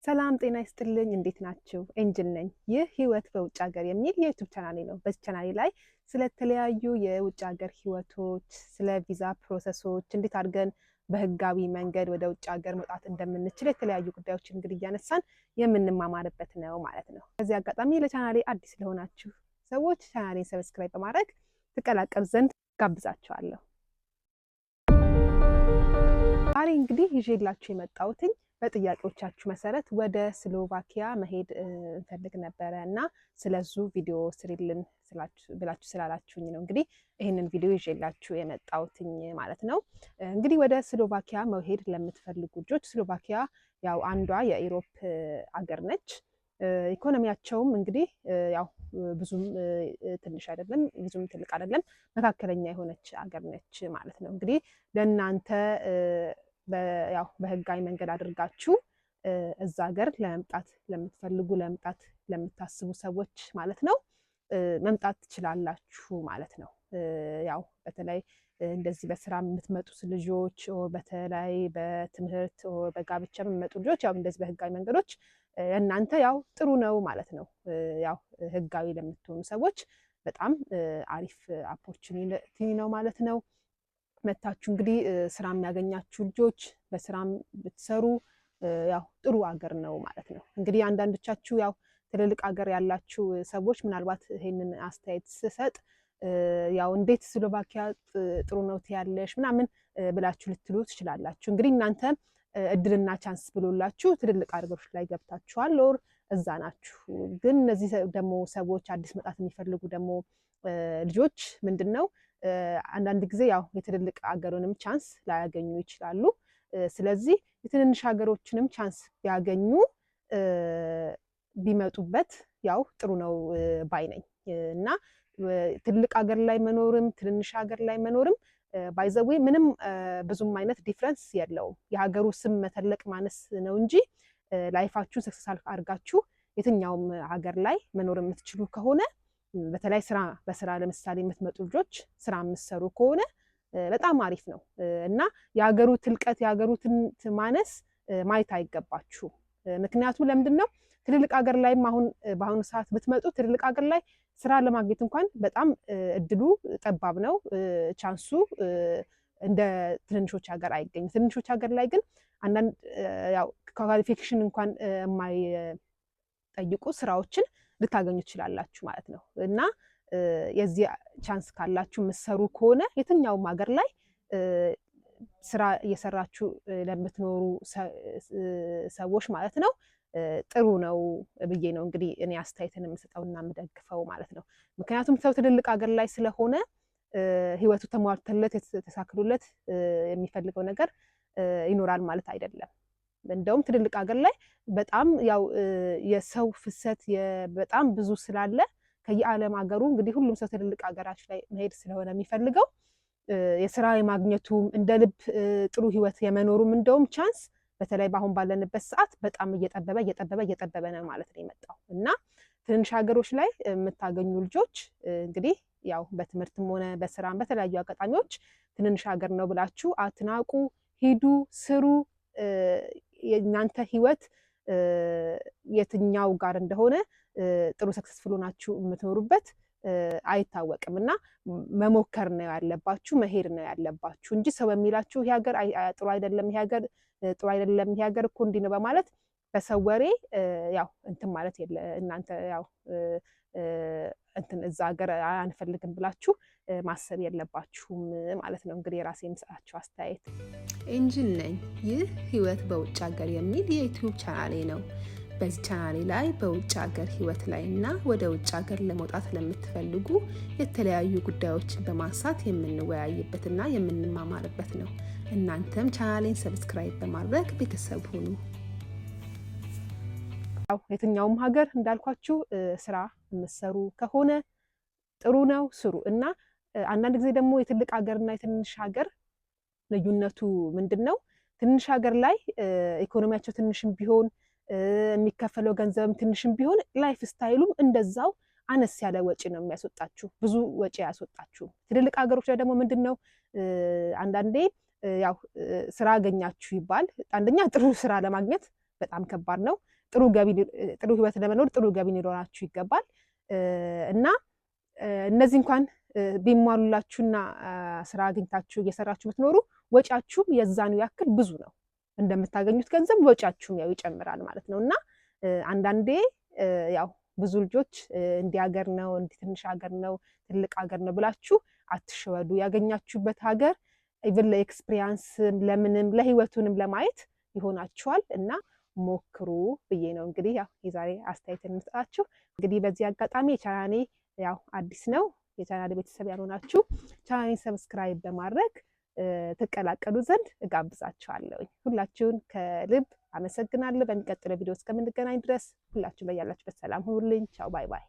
ሰላም ጤና ይስጥልኝ እንዴት ናችሁ? ኤንጅል ነኝ። ይህ ህይወት በውጭ ሀገር የሚል የዩቲዩብ ቻናሌ ነው። በዚህ ቻናሌ ላይ ስለተለያዩ የውጭ ሀገር ህይወቶች፣ ስለ ቪዛ ፕሮሰሶች፣ እንዴት አድርገን በህጋዊ መንገድ ወደ ውጭ ሀገር መውጣት እንደምንችል የተለያዩ ጉዳዮችን እንግዲህ እያነሳን የምንማማርበት ነው ማለት ነው። በዚህ አጋጣሚ ለቻናሌ አዲስ ለሆናችሁ ሰዎች ቻናሌን ሰብስክራይብ በማድረግ ትቀላቀሉ ዘንድ ጋብዛችኋለሁ። ዛሬ እንግዲህ ይዤላችሁ የመጣሁትኝ በጥያቄዎቻችሁ መሰረት ወደ ስሎቫኪያ መሄድ እንፈልግ ነበረ እና ስለዙ ቪዲዮ ስሪልን ብላችሁ ስላላችሁኝ ነው እንግዲህ ይህንን ቪዲዮ ይዤላችሁ የመጣሁትኝ ማለት ነው። እንግዲህ ወደ ስሎቫኪያ መሄድ ለምትፈልጉ ልጆች ስሎቫኪያ ያው አንዷ የኢሮፕ አገር ነች። ኢኮኖሚያቸውም እንግዲህ ያው ብዙም ትንሽ አይደለም፣ ብዙም ትልቅ አይደለም፣ መካከለኛ የሆነች አገር ነች ማለት ነው። እንግዲህ ለእናንተ ያው በህጋዊ መንገድ አድርጋችሁ እዛ ሀገር ለመምጣት ለምትፈልጉ ለምታስቡ ሰዎች ማለት ነው መምጣት ትችላላችሁ ማለት ነው። ያው በተለይ እንደዚህ በስራ የምትመጡት ልጆች በተለይ በትምህርት በጋብቻ የምትመጡ ልጆች ያው እንደዚህ በህጋዊ መንገዶች እናንተ ያው ጥሩ ነው ማለት ነው። ያው ህጋዊ ለምትሆኑ ሰዎች በጣም አሪፍ ኦፖርቹኒቲ ነው ማለት ነው። መታችሁ እንግዲህ ስራ የሚያገኛችሁ ልጆች በስራም ብትሰሩ ያው ጥሩ አገር ነው ማለት ነው። እንግዲህ አንዳንዶቻችሁ ያው ትልልቅ አገር ያላችሁ ሰዎች ምናልባት ይሄንን አስተያየት ስሰጥ ያው እንዴት ስሎቫኪያ ጥሩ ነው ትያለሽ ምናምን ብላችሁ ልትሉ ትችላላችሁ። እንግዲህ እናንተ እድልና ቻንስ ብሎላችሁ ትልልቅ አገሮች ላይ ገብታችኋል ኦር እዛ ናችሁ። ግን እነዚህ ደግሞ ሰዎች አዲስ መጣት የሚፈልጉ ደግሞ ልጆች ምንድነው አንዳንድ ጊዜ ያው የትልልቅ አገሩንም ቻንስ ላያገኙ ይችላሉ። ስለዚህ የትንንሽ ሀገሮችንም ቻንስ ቢያገኙ ቢመጡበት ያው ጥሩ ነው ባይ ነኝ እና ትልቅ ሀገር ላይ መኖርም ትንንሽ ሀገር ላይ መኖርም ባይዘዌ ምንም ብዙም አይነት ዲፍረንስ የለውም። የሀገሩ ስም መተለቅ ማነስ ነው እንጂ ላይፋችሁን ሰክሰስ አድርጋችሁ የትኛውም ሀገር ላይ መኖር የምትችሉ ከሆነ በተለይ በስራ ለምሳሌ የምትመጡ ልጆች ስራ የምትሰሩ ከሆነ በጣም አሪፍ ነው እና የሀገሩ ትልቀት የሀገሩ ማነስ ማየት አይገባችሁም። ምክንያቱም ለምንድን ነው ትልልቅ ሀገር ላይም አሁን በአሁኑ ሰዓት ብትመጡ ትልልቅ ሀገር ላይ ስራ ለማግኘት እንኳን በጣም እድሉ ጠባብ ነው። ቻንሱ እንደ ትንንሾች ሀገር አይገኝም። ትንንሾች ሀገር ላይ ግን አንዳንድ ያው ኳሊፊኬሽን እንኳን የማይጠይቁ ስራዎችን ልታገኙ ትችላላችሁ ማለት ነው እና የዚህ ቻንስ ካላችሁ የምትሰሩ ከሆነ የትኛውም ሀገር ላይ ስራ እየሰራችሁ ለምትኖሩ ሰዎች ማለት ነው ጥሩ ነው ብዬ ነው እንግዲህ እኔ አስተያየትን የምሰጠውና የምደግፈው ማለት ነው። ምክንያቱም ሰው ትልልቅ ሀገር ላይ ስለሆነ ህይወቱ ተሟልተለት የተሳክሉለት የሚፈልገው ነገር ይኖራል ማለት አይደለም። እንደውም ትልልቅ ሀገር ላይ በጣም ያው የሰው ፍሰት በጣም ብዙ ስላለ ከየዓለም ሀገሩ እንግዲህ ሁሉም ሰው ትልልቅ ሀገራች ላይ መሄድ ስለሆነ የሚፈልገው የስራ የማግኘቱም እንደ ልብ ጥሩ ህይወት የመኖሩም እንደውም ቻንስ በተለይ በአሁን ባለንበት ሰዓት በጣም እየጠበበ ነው ማለት ነው የመጣው እና ትንሽ ሀገሮች ላይ የምታገኙ ልጆች እንግዲህ ያው በትምህርትም ሆነ በስራም በተለያዩ አጋጣሚዎች ትንንሽ ሀገር ነው ብላችሁ አትናቁ። ሂዱ፣ ስሩ። የእናንተ ህይወት የትኛው ጋር እንደሆነ ጥሩ ሰክሰስፉል ሆናችሁ የምትኖሩበት አይታወቅም እና መሞከር ነው ያለባችሁ፣ መሄድ ነው ያለባችሁ እንጂ ሰው በሚላችሁ ይሄ ሀገር ጥሩ አይደለም፣ ይሄ ሀገር ጥሩ አይደለም፣ ይሄ ሀገር እኮ እንዲህ ነው በማለት በሰው ወሬ ያው እንትን ማለት የለ እናንተ ያው እንትን እዛ ሀገር አንፈልግም ብላችሁ ማሰብ የለባችሁም ማለት ነው። እንግዲህ የራሴ የምሰጣችሁ አስተያየት። ኤንጅል ነኝ። ይህ ህይወት በውጭ ሀገር የሚል የዩቲዩብ ቻናሌ ነው። በዚህ ቻናሌ ላይ በውጭ ሀገር ህይወት ላይ እና ወደ ውጭ ሀገር ለመውጣት ለምትፈልጉ የተለያዩ ጉዳዮችን በማንሳት የምንወያይበትና የምንማማርበት ነው። እናንተም ቻናሌን ሰብስክራይብ በማድረግ ቤተሰብ ሁኑ። የትኛውም ሀገር እንዳልኳችሁ ስራ የምትሰሩ ከሆነ ጥሩ ነው፣ ስሩ እና አንዳንድ ጊዜ ደግሞ የትልቅ ሀገርና የትንሽ ሀገር ልዩነቱ ምንድን ነው? ትንሽ ሀገር ላይ ኢኮኖሚያቸው ትንሽም ቢሆን የሚከፈለው ገንዘብም ትንሽም ቢሆን ላይፍ ስታይሉም እንደዛው አነስ ያለ ወጪ ነው የሚያስወጣችሁ፣ ብዙ ወጪ አያስወጣችሁም። ትልልቅ ሀገሮች ላይ ደግሞ ምንድን ነው አንዳንዴ ያው ስራ አገኛችሁ ይባል አንደኛ ጥሩ ስራ ለማግኘት በጣም ከባድ ነው። ጥሩ ህይወት ለመኖር ጥሩ ገቢ ሊኖራችሁ ይገባል እና እነዚህ እንኳን ቢሟሉላችሁና ስራ አግኝታችሁ እየሰራችሁ ብትኖሩ ወጪያችሁም የዛኑ ያክል ብዙ ነው። እንደምታገኙት ገንዘብ ወጪያችሁም ያው ይጨምራል ማለት ነው እና አንዳንዴ ያው ብዙ ልጆች እንዲህ ሀገር ነው እንዲህ ትንሽ ሀገር ነው ትልቅ ሀገር ነው ብላችሁ አትሸወዱ። ያገኛችሁበት ሀገር ኢቭን ለኤክስፒሪየንስ ለምንም ለህይወቱንም ለማየት ይሆናችኋል እና ሞክሩ ብዬ ነው እንግዲህ ያው የዛሬ አስተያየት የምሰጣችሁ። እንግዲህ በዚህ አጋጣሚ የቻናሌ ያው አዲስ ነው የቻናሌ ቤተሰብ ያልሆናችሁ ቻናሌን ሰብስክራይብ በማድረግ ተቀላቀሉ ዘንድ እጋብዛችኋለሁ። ሁላችሁን ከልብ አመሰግናለሁ። በሚቀጥለው ቪዲዮ እስከምንገናኝ ድረስ ሁላችሁ በያላችሁበት ሰላም ሁኑልኝ። ቻው ባይ ባይ።